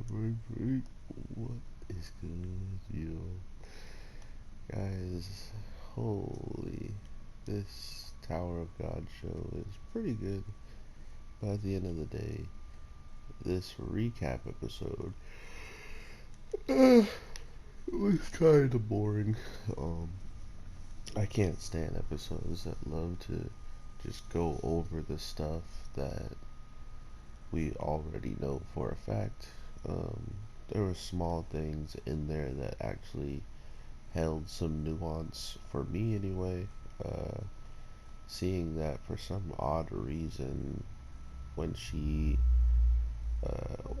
What is good, yo? Guys, holy. This Tower of God show is pretty good. But at the end of the day, this recap episode was kind of boring. Um, I can't stand episodes that love to just go over the stuff that we already know for a fact. Um, there were small things in there that actually held some nuance for me anyway. Uh, Seeing that for some odd reason, when she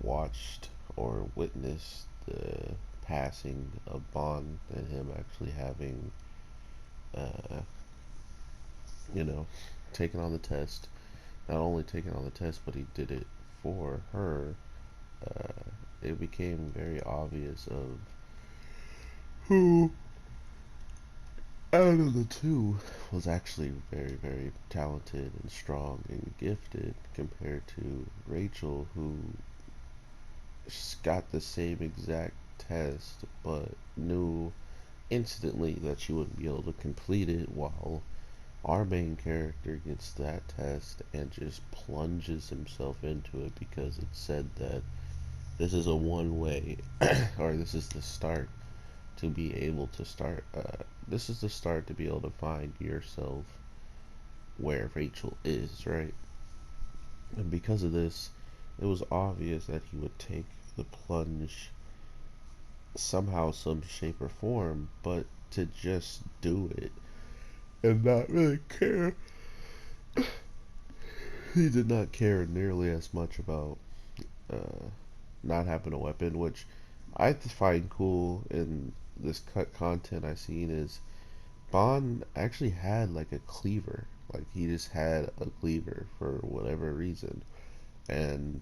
watched or witnessed the passing of Bond and him actually having, uh, you know, taken on the test, not only taken on the test, but he did it for her, uh, it became very obvious of who out of the two was actually very, very talented and strong and gifted compared to Rachel, who got the same exact test but knew instantly that she wouldn't be able to complete it, while our main character gets that test and just plunges himself into it because it said that this is a one way or this is the start to be able to start. This is the start to be able to find yourself where Rachel is, right? And because of this, it was obvious that he would take the plunge somehow, some shape or form, but to just do it and not really care. He did not care nearly as much about uh, not having a weapon, which I find cool in this cut content I've seen is Bond actually had like a cleaver. Like he just had a cleaver for whatever reason. And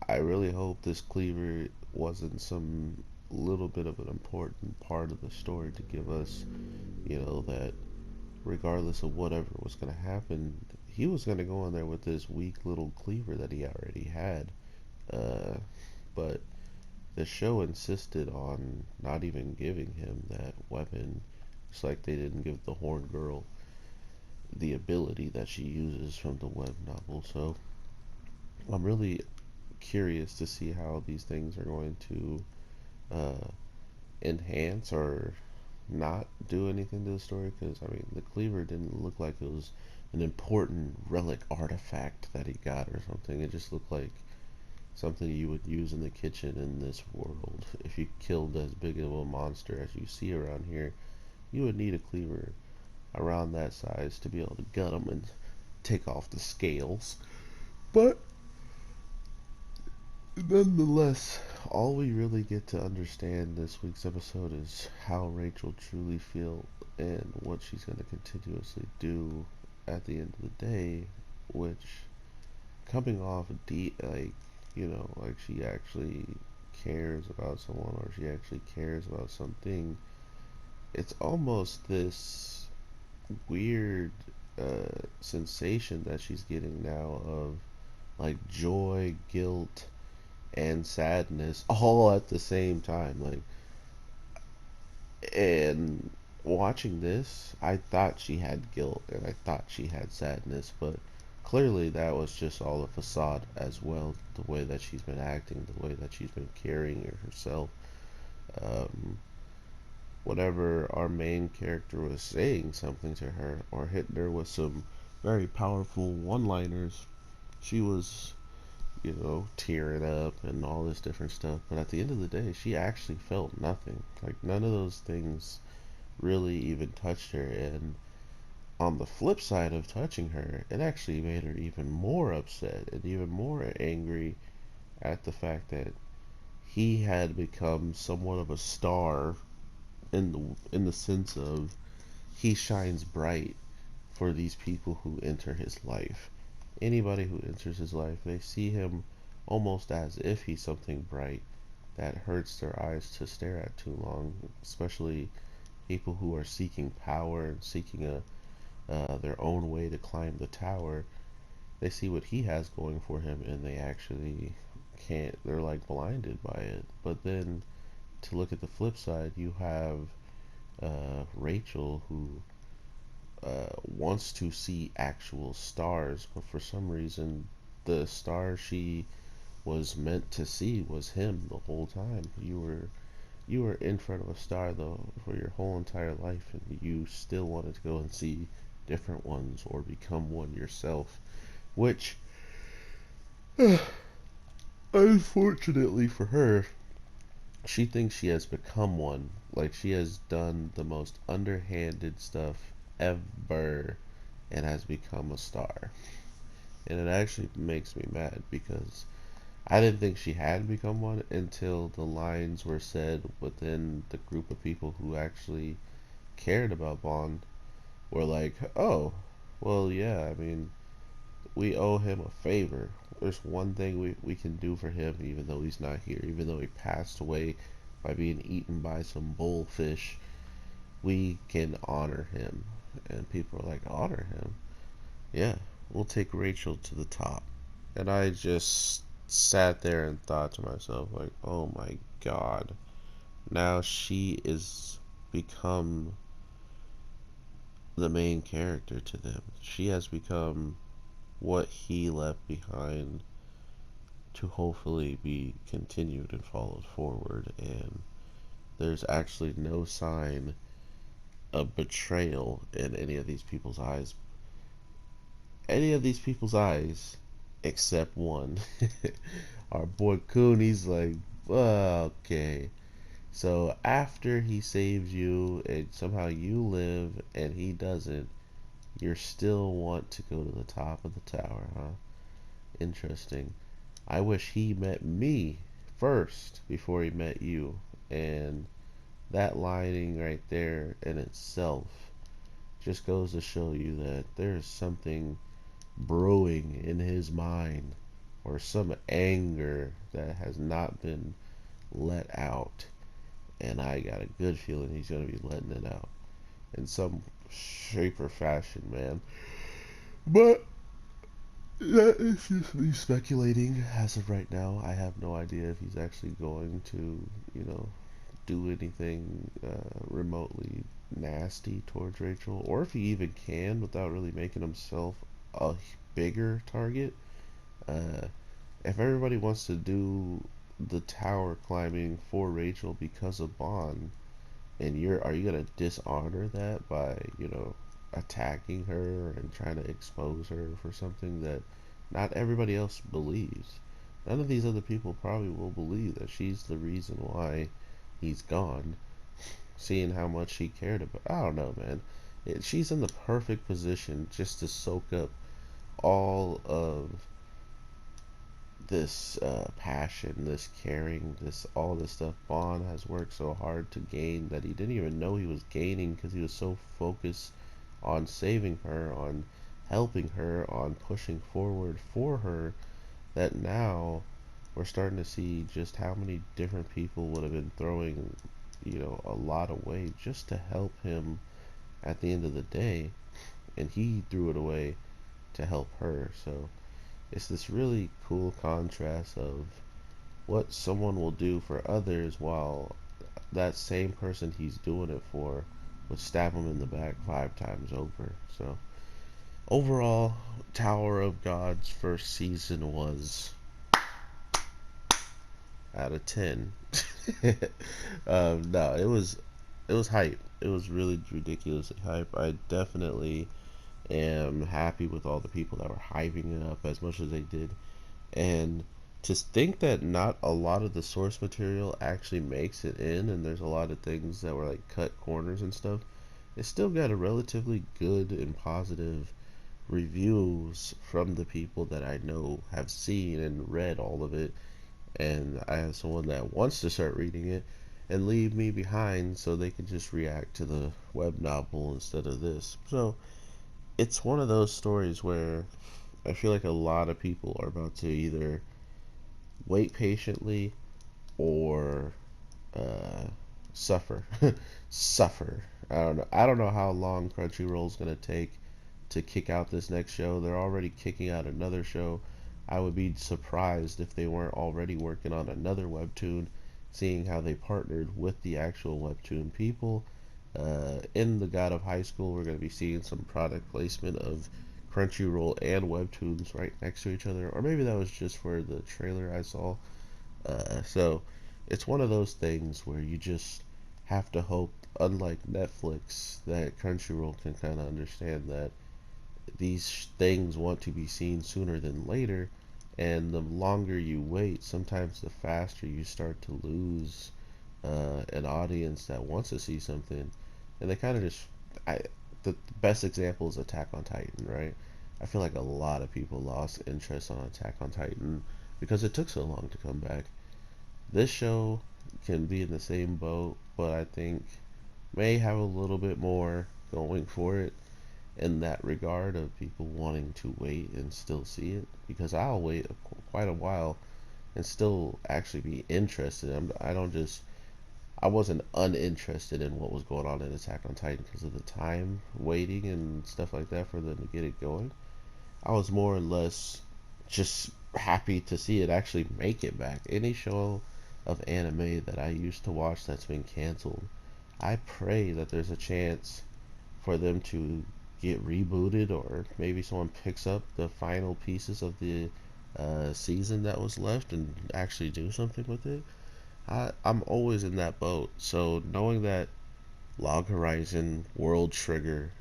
I really hope this cleaver wasn't some little bit of an important part of the story to give us, that regardless of whatever was going to happen, he was going to go in there with this weak little cleaver that he already had. Uh, but the show insisted on not even giving him that weapon, just like they didn't give the Horn Girl the ability that she uses from the web novel. So I'm really curious to see how these things are going to uh, enhance or not do anything to the story. Because I mean, the cleaver didn't look like it was an important relic artifact that he got or something. It just looked like something you would use in the kitchen in this world. If you killed as big of a monster as you see around here, you would need a cleaver around that size to be able to gut them and take off the scales. But nonetheless, all we really get to understand this week's episode is how Rachel truly feels and what she's going to continuously do at the end of the day, which coming off like she actually cares about someone or she actually cares about something, it's almost this weird sensation that she's getting now of like joy, guilt, and sadness all at the same time. And watching this, I thought she had guilt and I thought she had sadness, but clearly that was just all a facade as well. The way that she's been acting, the way that she's been carrying herself. Um, Whenever our main character was saying something to her or hitting her with some very powerful one-liners, she was, tearing up and all this different stuff. But at the end of the day, she actually felt nothing. Like, none of those things really even touched her. And on the flip side of touching her, it actually made her even more upset and even more angry at the fact that he had become somewhat of a star in the sense of he shines bright for these people who enter his life. Anybody who enters his life, they see him almost as if he's something bright that hurts their eyes to stare at too long, especially people who are seeking power and seeking their own way to climb the tower. They see what he has going for him and they actually can't, they're like blinded by it. But then to look at the flip side, you have Rachel, who wants to see actual stars, but for some reason, the star she was meant to see was him the whole time. You were in front of a star though for your whole entire life, and you still wanted to go and see different ones or become one yourself, which unfortunately for her, she thinks she has become one. Like, she has done the most underhanded stuff ever and has become a star. And it actually makes me mad because I didn't think she had become one until the lines were said within the group of people who actually cared about Bond. Were like, oh, well, yeah, I mean, we owe him a favor. There's one thing we can do for him, even though he's not here, even though he passed away by being eaten by some bullfish. We can honor him. And people are like, honor him? Yeah, we'll take Rachel to the top. And I just sat there and thought to myself, like, oh my god, now she is become the main character to them. She has become what he left behind to hopefully be continued and followed forward. And there's actually no sign of betrayal in any of these people's eyes. Any of these people's eyes, except one. Our boy Coon, he's like, well, okay. So after he saves you and somehow you live and he doesn't, you still want to go to the top of the tower, huh? Interesting. I wish he met me first before he met you. And that lining right there in itself just goes to show you that there's something brewing in his mind, or some anger that has not been let out. And I got a good feeling he's going to be letting it out in some shape or fashion, man. But that is just me speculating. As of right now, I have no idea if he's actually going to, do anything remotely nasty towards Rachel, or if he even can without really making himself a bigger target. Uh, if everybody wants to do the tower climbing for Rachel because of Bond, and are you gonna dishonor that by attacking her and trying to expose her for something that not everybody else believes? None of these other people probably will believe that she's the reason why he's gone, seeing how much she cared about. I don't know, man. She's in the perfect position just to soak up all of this passion, this caring, all this stuff Bond has worked so hard to gain that he didn't even know he was gaining because he was so focused on saving her, on helping her, on pushing forward for her, that now we're starting to see just how many different people would have been throwing, a lot away just to help him at the end of the day, and he threw it away to help her. So it's this really cool contrast of what someone will do for others while that same person he's doing it for would stab him in the back 5 times over. So overall, Tower of God's first season was out of 10. No, it was hype. It was really ridiculously hype. I definitely am happy with all the people that were hyping it up as much as they did. And to think that not a lot of the source material actually makes it in, and there's a lot of things that were like cut corners and stuff, it still got a relatively good and positive reviews from the people that I know have seen and read all of it. And I have someone that wants to start reading it and leave me behind so they can just react to the web novel instead of this. So it's one of those stories where I feel like a lot of people are about to either wait patiently or suffer. Suffer. I don't know. I don't know how long Crunchyroll's gonna take to kick out this next show. They're already kicking out another show I would be surprised if they weren't already working on another webtoon, seeing how they partnered with the actual webtoon people. In the God of High School, we're going to be seeing some product placement of Crunchyroll and webtoons right next to each other, or maybe that was just for the trailer I saw. So it's one of those things where you just have to hope, unlike Netflix, that Crunchyroll can kind of understand that these things want to be seen sooner than later, and the longer you wait, sometimes the faster you start to lose an audience that wants to see something, and they kind of just. The best example is Attack on Titan, right? I feel like a lot of people lost interest on Attack on Titan because it took so long to come back. This show can be in the same boat, but I think may have a little bit more going for it in that regard of people wanting to wait and still see it, because I'll wait quite a while and still actually be interested. I don't just I wasn't uninterested in what was going on in Attack on Titan because of the time waiting and stuff like that for them to get it going. I was more or less just happy to see it actually make it back. Any show of anime that I used to watch that's been canceled, I pray that there's a chance for them to get rebooted, or maybe someone picks up the final pieces of the season that was left and actually do something with it. I'm always in that boat. So knowing that Log Horizon, World Trigger,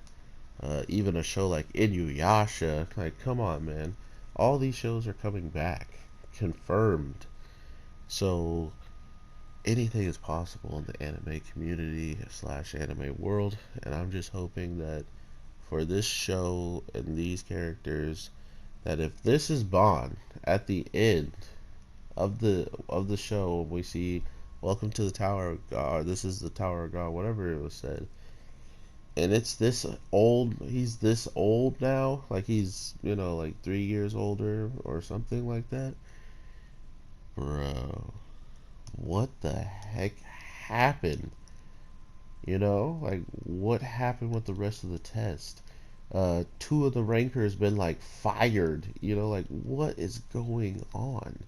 even a show like Inuyasha, like come on, man, all these shows are coming back, confirmed. So anything is possible in the anime community slash anime world, and I'm just hoping that for this show and these characters, that if this is Bond at the end of the show, we see "Welcome to the Tower of God," "This is the Tower of God," whatever it was said, and it's this old. He's this old now, like he's like 3 years older or something like that, bro. What the heck happened? Like what happened with the rest of the test? Two of the rankers been like fired. Like what is going on?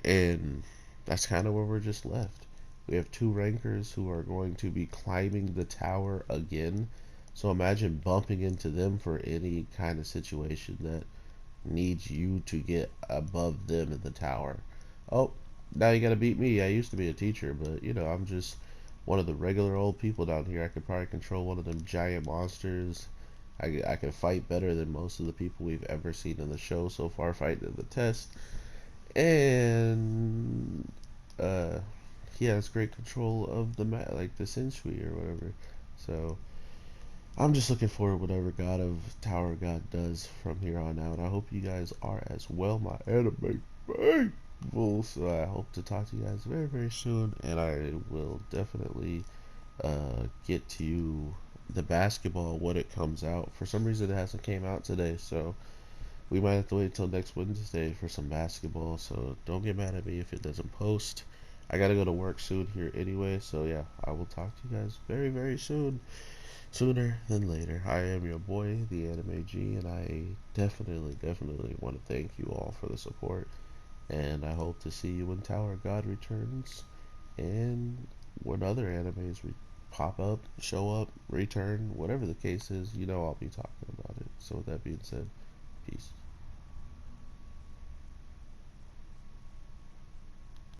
And that's kind of where we're just left. We have two rankers who are going to be climbing the tower again. So imagine bumping into them for any kind of situation that needs you to get above them in the tower. Oh, now you gotta beat me. I used to be a teacher, but I'm just one of the regular old people down here. I could probably control one of them giant monsters. I can fight better than most of the people we've ever seen in the show so far fighting in the test. And he has great control of the like the Sensui or whatever. So I'm just looking forward to whatever God of Tower God does from here on out. I hope you guys are as well, my anime faithful. So I hope to talk to you guys very, very soon, and I will definitely get to you the basketball when it comes out. For some reason, it hasn't came out today, so we might have to wait until next Wednesday for some basketball. So don't get mad at me if it doesn't post. I gotta go to work soon here anyway, so yeah, I will talk to you guys very, very soon. Sooner than later. I am your boy, the Anime G, and I definitely, definitely want to thank you all for the support. And I hope to see you when Tower of God returns, and when other animes pop up, show up, return, whatever the case is, I'll be talking about it. So with that being said, peace.